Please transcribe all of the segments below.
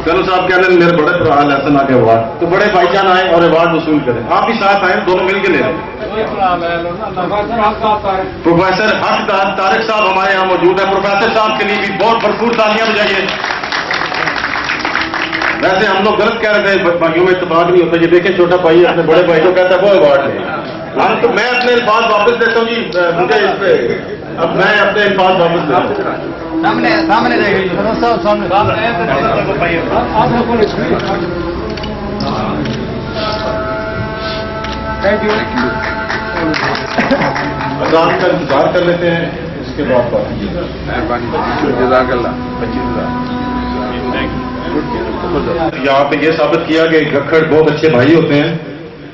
कल साहब कह रहे हैं मेरे बड़े भरा लहसन आके अवार्ड, तो बड़े भाईजान आए और अवार्ड वसूल करें, आप भी साथ आए, दोनों मिलकर ले आए। प्रोफेसर हक तारिक साहब हमारे यहाँ मौजूद है, प्रोफेसर साहब के लिए भी बहुत भरपूर तालियां बजाइए। वैसे हम लोग गलत कह रहे थे, भाइयों में इत्तेफाक नहीं होता, ये देखें छोटा भाई अपने बड़े भाई को कहता है वो अवार्ड ले, हम तो मैं अपने अल्फाज वापस देता हूँ जी, मुझे इस पे अब मैं अपने अल्फाज वापस देता हूँ। सामने सामने सामने थैंक यू। अजान का इंतजार कर लेते हैं, इसके बाद यहाँ पे ये साबित किया कि गखड़ बहुत अच्छे भाई होते हैं,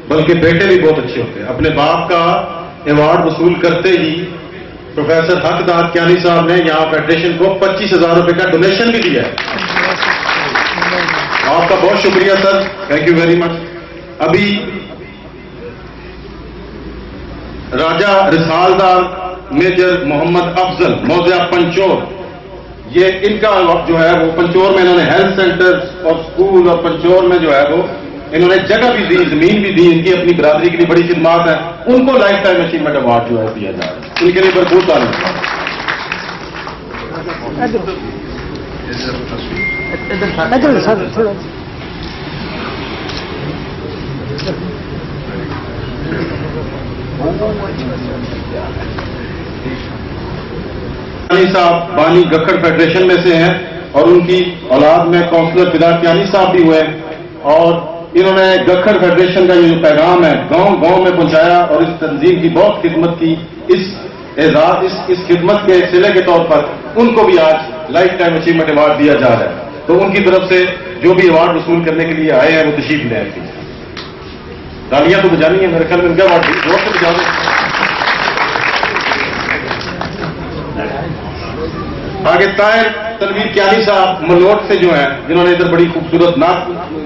बल्कि बेटे भी बहुत अच्छे होते हैं। अपने बाप का अवार्ड वसूल करते ही प्रोफेसर हक दादकियानी साहब ने यहाँ फेडरेशन को 25,000 रुपए का डोनेशन भी दिया है। आपका बहुत शुक्रिया sir, thank you very much. अभी राजा रिसालदार मेजर मोहम्मद अफजल मौजा पंचोर, ये इनका जो है वो पंचोर में इन्होंने हेल्थ सेंटर और स्कूल और पंचोर में जो है वो इन्होंने जगह भी दी, जमीन भी दी, इनकी अपनी बिरादरी के लिए बड़ी खिदमत है, उनको लाइफ टाइम अचीवमेंट अवार्ड जो है दिया जा रहा है, उनके लिए भरपूर तालियां। साहब बानी गखड़ फेडरेशन में से हैं और उनकी औलाद में काउंसलर फिदाकियानी साहब भी हुए, और इन्होंने गखड़ फेडरेशन का ये जो पैगाम है गांव गांव में पहुंचाया और इस तंजीम की बहुत खिदमत की। इस खिदमत के सिले के तौर पर उनको भी आज लाइफ टाइम अचीवमेंट अवार्ड दिया जा रहा है, तो उनकी तरफ से जो भी अवार्ड वसूल करने के लिए आए हैं वो तशरीफ ले आए। तालियां तो बजानी है, मेरे ख्याल में उनका अवार्ड जोर से बजा दें। आगे ताहिर तनवीर कियानी साहब मलोट से जो है, जिन्होंने इधर बड़ी खूबसूरत नात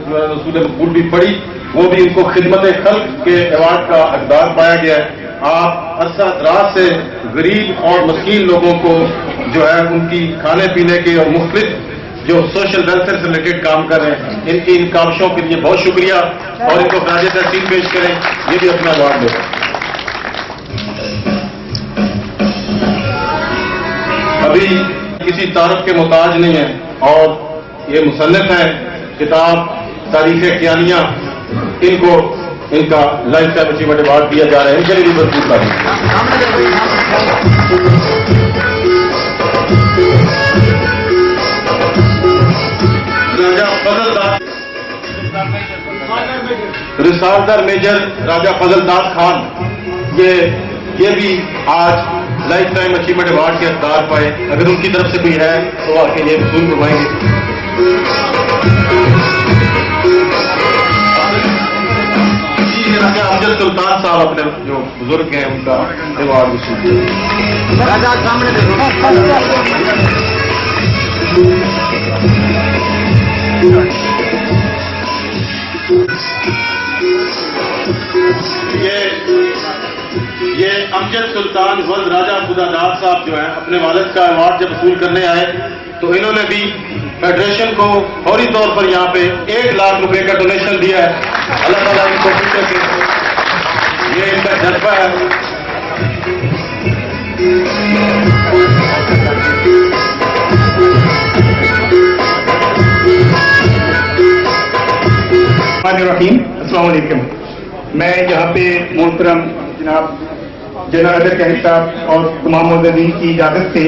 रसूल मकबूल भी पढ़ी, वो भी इनको खिदमत खल्क के अवार्ड का हकदार पाया गया है। आप अरसा दराज से गरीब और मस्कीन लोगों को जो है उनकी खाने पीने के और मुख्तलिफ जो सोशल वेलफेयर से रिलेटेड काम कर रहे हैं, इनकी इन काविशों के लिए बहुत शुक्रिया, और इनको खराज तहसीन पेश करें, ये भी अपना अवार्ड ले। अभी किसी तारफ के मोहताज नहीं है, और ये मुसन्निफ है किताब तारीख कियानिया, इनको इनका लाइफ टाइम अचीवमेंट अवार्ड दिया जा रहा है, इनके लिए भरपूर तारीफ। राजा फजलदार रिसालदार मेजर राजा फजलदार खान, ये भी आज लाइफ टाइम अचीवमेंट अवार्ड के हकदार पाए। अगर उनकी तरफ से कोई है तो आके ये वसूल करवाएंगे। राजा अफजल सुल्तान साहब अपने जो बुजुर्ग हैं उनका अवार्ड वसूल। राजा सामने देखो, ये अमजद सुल्तान वल्द राजा खुदादार साहब जो है अपने वालिद का अवार्ड जब वसूल करने आए तो इन्होंने भी फेडरेशन को फौरी तौर पर यहाँ पे 1 लाख रुपए का डोनेशन दिया है। अल्लाह ताला इनको फिक्र के, ये इनका जज्बा है। अस्सलाम वालेकुम। मैं यहाँ पे मोहतरम जनाब जनरल अदर कहनी साहब और तमाम मुअज़्ज़िज़ीन की इजाजत से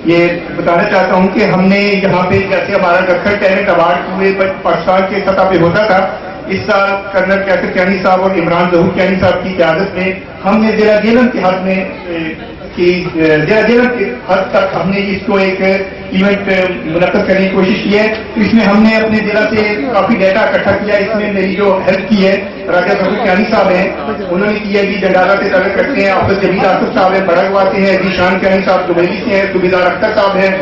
ये बताना चाहता हूँ कि हमने यहाँ पे जैसे हमारा गखड़ टैलेंट अवार्ड पूरे पाकिस्तान के सतह पे होता था, इस साल कर्नल कैसर कियानी साहब और इमरान ज़हूर कियानी साहब की क़यादत में हमने ज़िला जेलम के हद में ज़िला जेलम के हद तक हमने इसको एक इवेंट मुनक़्क़द करने की कोशिश की है। इसमें हमने अपने जिला से काफ़ी डाटा इकट्ठा किया। इसमें मेरी जो हेल्प की है राजा ज़हूर कियानी साहब हैं, उन्होंने की है कि जंडाला से ताल्लुक़ रखते हैं, आफिस जमील आसिफ साहब हैं बड़गवा से हैं, जीशान कियानी साहब दुबैली से हैं, सुबेदार अख्तर साहब हैं,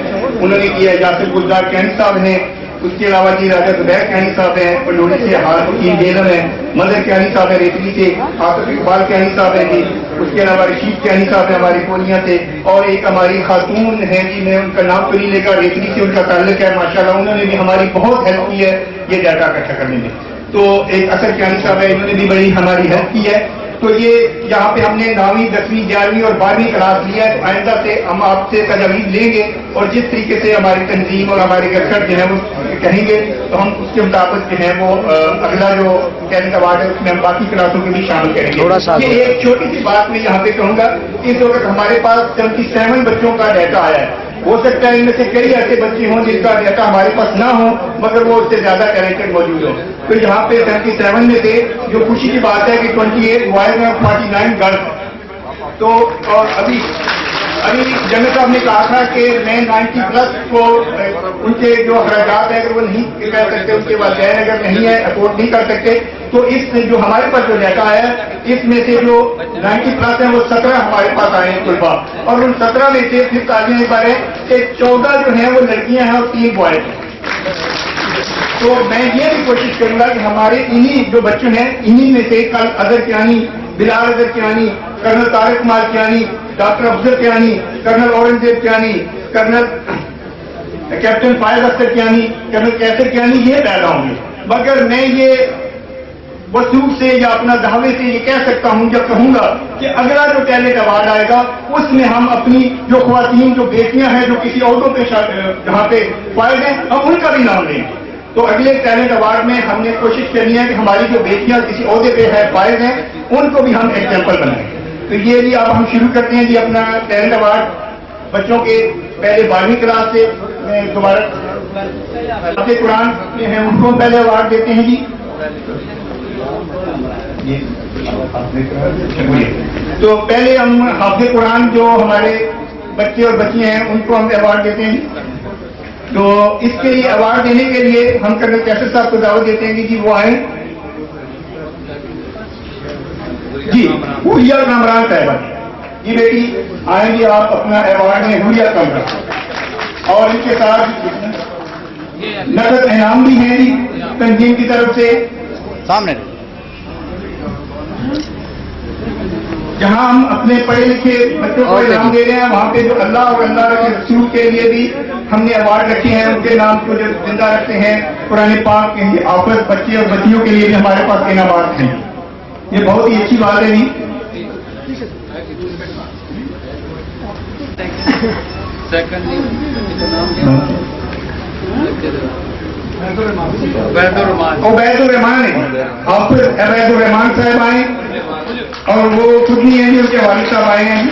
उन्होंने किया यासिर गुलजार कियानी साहब हैं, उसके अलावा जी राजा जुबैर कैनी साहब हैं पंडोली से, हाल वकील बेगम है, मदर कैनी साहब है रेतली से, आसिफ इकबाल कैनी साहब है जी, उसके अलावा रशीद कैनी साहब है हमारी कोलियां से, और एक हमारी खातून है जी, मैं उनका नाम तो नहीं लेकर, रेतली से उनका ताल्लुक है माशाल्लाह, उन्होंने भी हमारी बहुत हेल्प की है ये डाटा इकट्ठा करने में। तो एक असर कैनी साहब है, इन्होंने भी बड़ी हमारी हेल्प की है। तो ये यहाँ पे हमने 9वीं 10वीं 11वीं और 12वीं क्लास लिया है, तो आइंदा से हम आपसे तजवीज़ लेंगे और जिस तरीके से हमारी तंजीम और हमारी गठन जो है वो कहेंगे तो हम उसके मुताबिक जो है वो अगला जो कैनिंग अवार्ड है उसमें हम बाकी क्लासों को भी शामिल करेंगे। ये एक छोटी सी बात मैं यहाँ पे कहूँगा, इस वक्त हमारे पास 77 बच्चों का डाटा आया है। हो सकता है इनमें से कई ऐसे बच्चे हों जिनका डाटा हमारे पास ना हो मगर वो उससे ज्यादा टैलेंटेड मौजूद हो। तो यहाँ पे 77 में से जो खुशी की बात है कि 28 बॉयज में 49 गर्ल्स। तो और अभी जनरल साहब ने कहा था कि मैं 90 प्लस को उनके जो अखराजात है अगर वो नहीं कर सकते, उनके वालिदैन अगर नहीं है अफोर्ड नहीं कर सकते, तो इस जो हमारे पास जो डाटा है इसमें से जो 90 प्लस है वो 17 हमारे पास आए हैं तलबा, और उन 17 में से फिर ताज़ा बार है कि 14 जो है वो लड़कियां हैं और 3 बॉयज हैं। तो मैं ये भी कोशिश करूंगा कि हमारे इन्हीं जो बच्चे हैं इन्हीं में से कल Azhar Kiyani, Bilal Azhar Kiyani, colonel Tariq Kumar Kiyani, doctor Afzal Kiyani, colonel Aurangzeb Kiyani, colonel captain Faiz Akhtar Kiyani, colonel Kaiser Kiyani ये पैदा होंगे। मगर मैं ये वसूख से या अपना दावे से ये कह सकता हूं जब कहूंगा कि अगला जो टैलेंट अवार्ड आएगा उसमें हम अपनी जो ख्वातीन जो बेटियां हैं जो किसी औरतों पे जहां पे फायज हैं हम उनका भी नाम लेंगे। तो अगले टैलेंट अवार्ड में हमने कोशिश करनी है कि हमारी जो बेटियां किसी औहदे पे है फायज हैं उनको भी हम एग्जाम्पल बनाएं। तो ये भी अब हम शुरू करते हैं जी अपना टैलेंट अवार्ड बच्चों के पहले 12वीं क्लास से। मैं दोबारा हाफिज़ कुरान जो हैं उनको पहले अवार्ड देते हैं जी। तो पहले हम हाफिज़ कुरान जो हमारे बच्चे और बच्चियां हैं उनको हम अवार्ड देते हैं। तो इसके लिए अवार्ड देने के लिए हम कर्नल कैसर साहब को दावत देते हैं कि जी वो आए जी। हुरिया कामरान साहबा जी बेटी आएंगी, आप अपना अवार्ड में हुरिया कामरान, और इनके साथ नकद इनाम भी है जी तंजीम की तरफ से। सामने जहां हम अपने पढ़े लिखे बच्चों को इनाम दे रहे हैं वहां पे जो अल्लाह और अल्लाह के रसूल के लिए भी हमने अवार्ड रखे हैं, उनके नाम को जो जिंदा रखते हैं कुरान पाक के लिए आफत बच्चे और बच्चियों के लिए भी हमारे पास इनामात हैं। ये बहुत ही अच्छी बात है जी। उबैदुर रहमान है, हाफिज उबैदुर रहमान साहब आए और वो खुद नहीं है जी, उनके वालिद साहब आए हैं।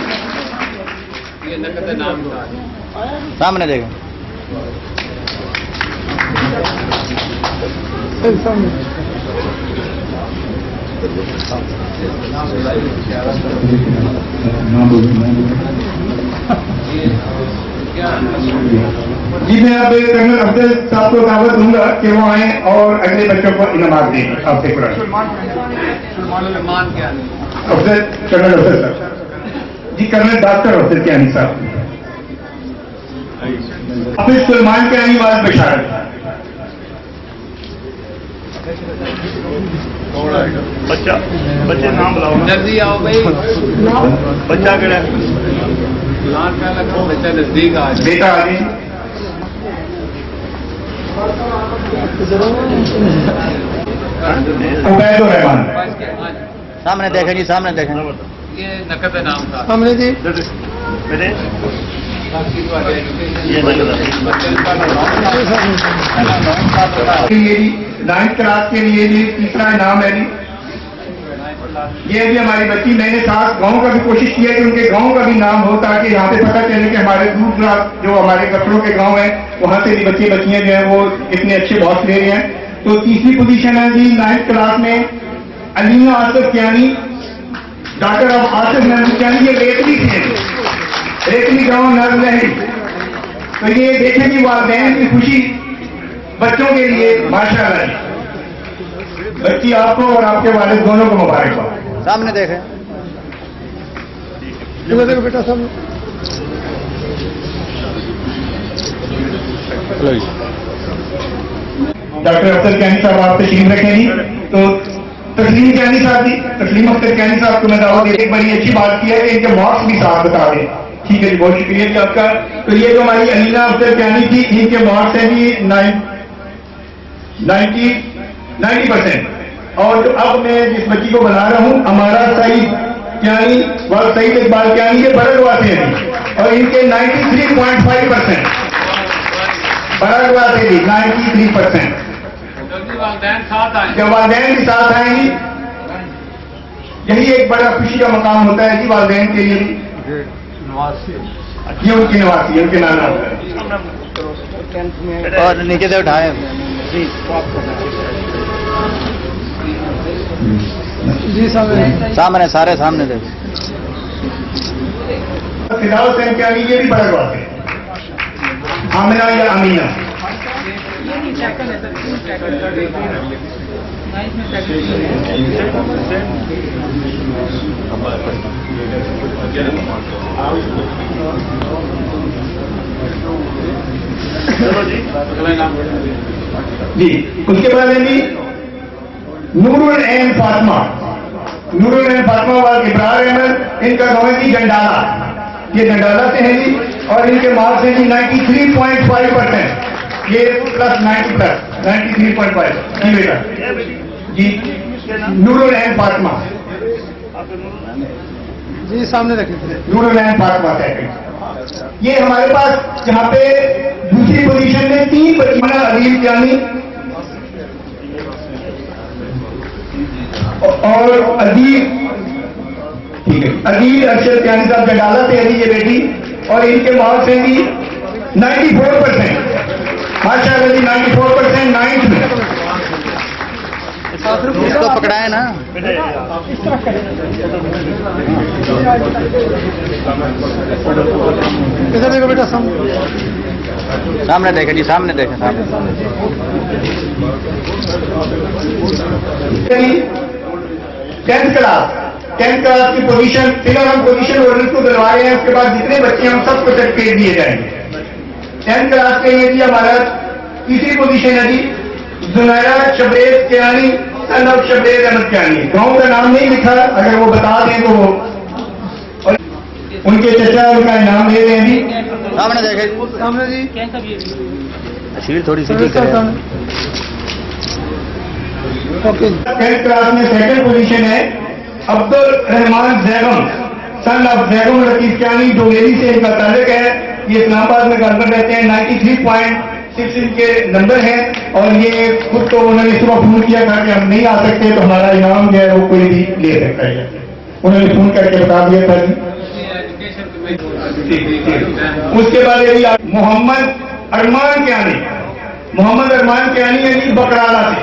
सामने देखें। जी मैं अब कर्नल अफजल साहब को दावत दूंगा कि वो आए और अगले बच्चों को इनामात दें। आपसे कुरान अफजल कर्नल अफजल साहब जी, कर्नल डॉक्टर अफजल कियानी साहब। हाफिज सुलेमान कियानी वाज बशारत। बच्चे नाम बुलाओ, जल्दी आओ भाई। बच्चा कड़ा बच्चा नजदीक आ जाए। बेटा आ गई। उबैदुर रहमान सामने देखें जी, सामने देखें। ये नकद नाम था। सामने जी। ये 9th क्लास के लिए भी तीसरा इनाम है जी। ये भी हमारी बच्ची, मैंने साथ गांव का भी कोशिश किया कि उनके गांव का भी नाम हो ताकि यहाँ पे पता चले कि हमारे दूर दराज जो हमारे कपड़ों के गांव है वहां से भी बच्चे बच्चियां जो है वो इतने अच्छे बॉक्स ले रहे हैं। तो तीसरी पोजीशन है जी 9th क्लास में अलीना आसिफ कियानी, डॉक्टर आसिफ महमूद कियानी, ये रेतली थे, रेतली गाँव नरलहरी। तो ये देखें कि वालिदैन की खुशी बच्चों के लिए माशाअल्लाह। बच्ची आपको और आपके वालिद दोनों को मुबारकबाद। सामने देखें। बेटा सामने डॉक्टर अफसर कैनी साहब आप तशरीफ रखें जी। तो तस्लीम कैनी साहब जी, तस्लीम अख्तर कैनी साहब को मैं दावा देने एक बड़ी अच्छी बात की है कि इनके मार्क्स भी साथ बता दें। ठीक है जी, बहुत शुक्रिया जी आपका। तो ये जो हमारी अलीना अख्तर कैनी थी, इनके मार्क्स हैं जी 90%। और जो अब मैं जिस बच्ची को बना रहा हूँ, हमारा सईद कैनी व सईद इकबाल कैनी, ये बरगवा से हैं जी, और इनके 93.5%। बरगवा से जी 93%। वालदैन साथ आए। जब वालदैन के साथ आएंगी, यही एक बड़ा खुशी का मकाम होता है जी वालदैन के लिए। ये उनकी नवासी, उनके नाना और नीचे से उठाए जी सामने, सारे सामने देखो। फिलहाल हुसैन क्या ये भी बड़ा बात है। आमिना या अमीना, जी। उसके बाद है जी नूरुल ऐन फातिमा, नूरुल ऐन फातिमा वाल इब्रार अहमद, इनका गाँव है जी जंडाला, ये जंडाला से है जी, और इनके मार्क्स हैं जी 93.5%। ये प्लस 93.5 जी बेटा जी। नूरुल ऐन फातिमा जी सामने रखें। नूरुल ऐन फातिमा सेकंड। ये हमारे पास यहाँ पे दूसरी पोजीशन में 3 बच्चियां, अदील जानी और अदील, ठीक है, अदील अरशद यानी साहब जंडाला से है जी ये बेटी, और इनके मार्क्स हैं जी 94%। माशाअल्लाह जी 94% 9th में। इसको पकड़ाए ना। इधर देखो बेटा, सामने देखे जी, सामने देखे, सामने। 10th क्लास की पोजीशन, फिलहाल हम पोजीशन होल्डर को दिलवा रहे हैं, उसके बाद जितने बच्चे हैं हम सबको सर्टिफिकेट दिए जाएंगे। 10th क्लास के लिए जी हमारा तीसरी पोजीशन है जी जुनैरा शबरेज कियानी, सन ऑफ शबरेज अहमद कियानी। गाँव का नाम नहीं लिखा, अगर वो बता दें तो वो, और उनके चचा उनका इनाम ले रहे हैं जी। सामने देखे, सामने जी, शीर थोड़ी सी ठीक है। ओके। 10th क्लास में सेकंड पोजीशन है अब्दुल रहमान जैगम, सन ऑफ जैगम लतीफ कियानी, डोमेरी से इनका ताल्लुक है। ये इस्लामाबाद में घर पर रहते हैं। 93.6 इनके नंबर हैं, और ये खुद तो उन्होंने सुबह फोन किया था कि हम नहीं आ सकते, तो हमारा इनाम जो है वो कोई भी ले सकता है। उन्होंने फोन करके बता दिया था जी। उसके बाद ये मोहम्मद अरमान कियानी, मोहम्मद अरमान कियानी है जी बकराला से,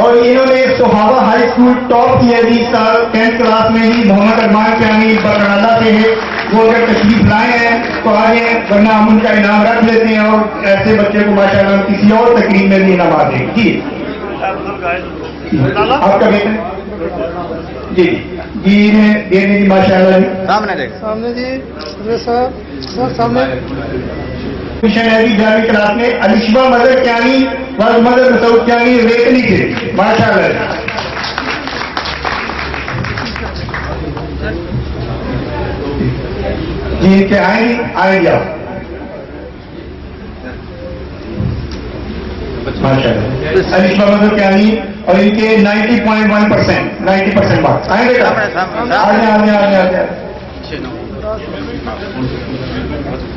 और इन्होंने सोहाबा हाई स्कूल टॉप किया जी इस साल 10th क्लास में ही। मोहम्मद अरमान कियानी बकराला से है, वो अगर तशरीफ लाए हैं तो आगे, वरना हम उनका इनाम रख लेते हैं, और ऐसे बच्चे को माशाअल्लाह किसी और तकरीब में भी इनाम देंगे जी। आपका बेटा जी जी ने दे दी माशाअल्लाह जी। सामने देखे, सामने जी, सर सामने। मिशन है जी 11वीं क्लास में अलिशबा मदर कियानी व मदर मसूद कियानी रेतनी से, माशाअल्लाह। जी के आएंगे आप माशाअल्लाह। अलिशबा मदर कियानी, और इनके 90.1%, 90% मार्क्स आए बेटा। आगे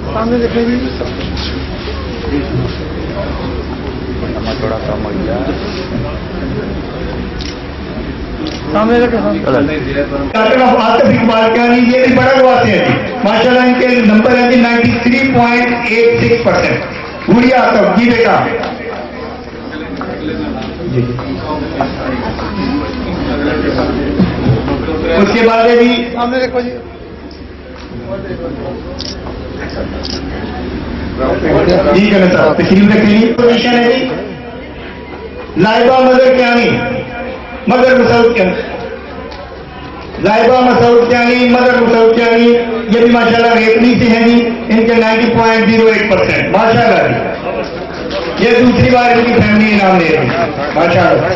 सामने देखें जी, थोड़ा कम हो गया। सामने रखें। डॉक्टर आतिफ इकबाल कियानी, ये भी बड़ा हुआ से है माशाअल्लाह, इनके नंबर है जी 93.86%। गुड़िया आतिफ जी बेटा जी। उसके बाद है जी सामने देखो जी, ठीक है साहब तशरीफ रखेंगे। पोजीशन है जी Laiba mother Kiyani, mother Masood Kiyani, Laiba Masood Kiyani, mother Masood Kiyani, ये भी माशाल्लाह रेतनी से हैं जी, इनके 90.08%, माशाल्लाह जी। ये दूसरी बार इनकी फैमिली इनाम दे रही है, माशाल्लाह।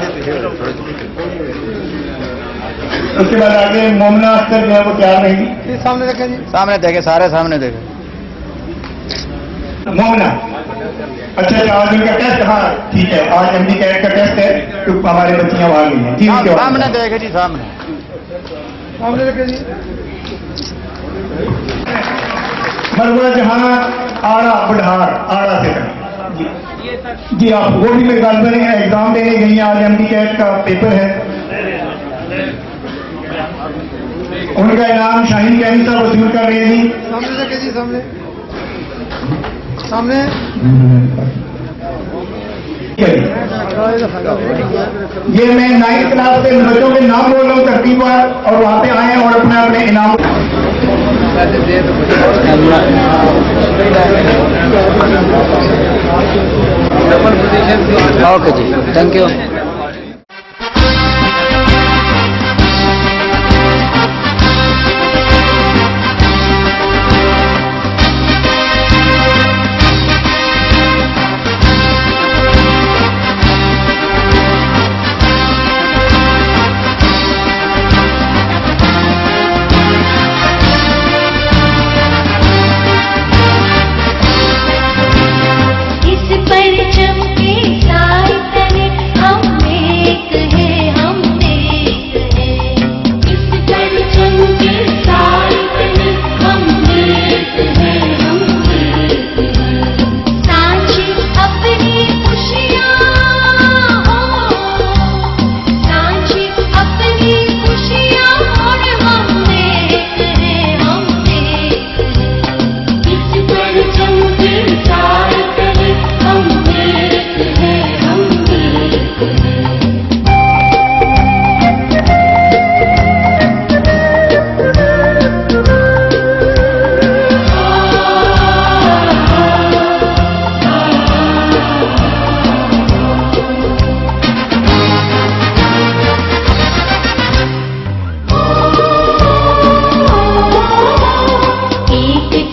उसके बाद आगे मोमना अख्तर जो है वो तैयार रहेगी। ये सामने रखें जी। सामने देखे, सारे सामने देखे। मोमना, अच्छा आज उनका टेस्ट, हाँ ठीक है, आज एमडी कैट का टेस्ट है तो हमारे बच्चियां वहां गई हैं जी। उनके सामने वहाँ। देखे जी, सामने। सामने रखें जी। मरवा जहां आड़ा बुढ़ार, आड़ा से करें जी। आप वो भी मेरे गाल बने एग्जाम देने गई हैं, आज एमडी कैट का पेपर है। उनका इनाम शाहीन कैनी साहब वसूल कर रहे हैं जी। सामने रखें जी, सामने सामने। ये मैं 9th क्लास के बच्चों के नाम बोल रहा हूँ तरतीबवार, और वहाँ पे आए और अपने अपने इनाम। ओके जी, थैंक यू।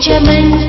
चमन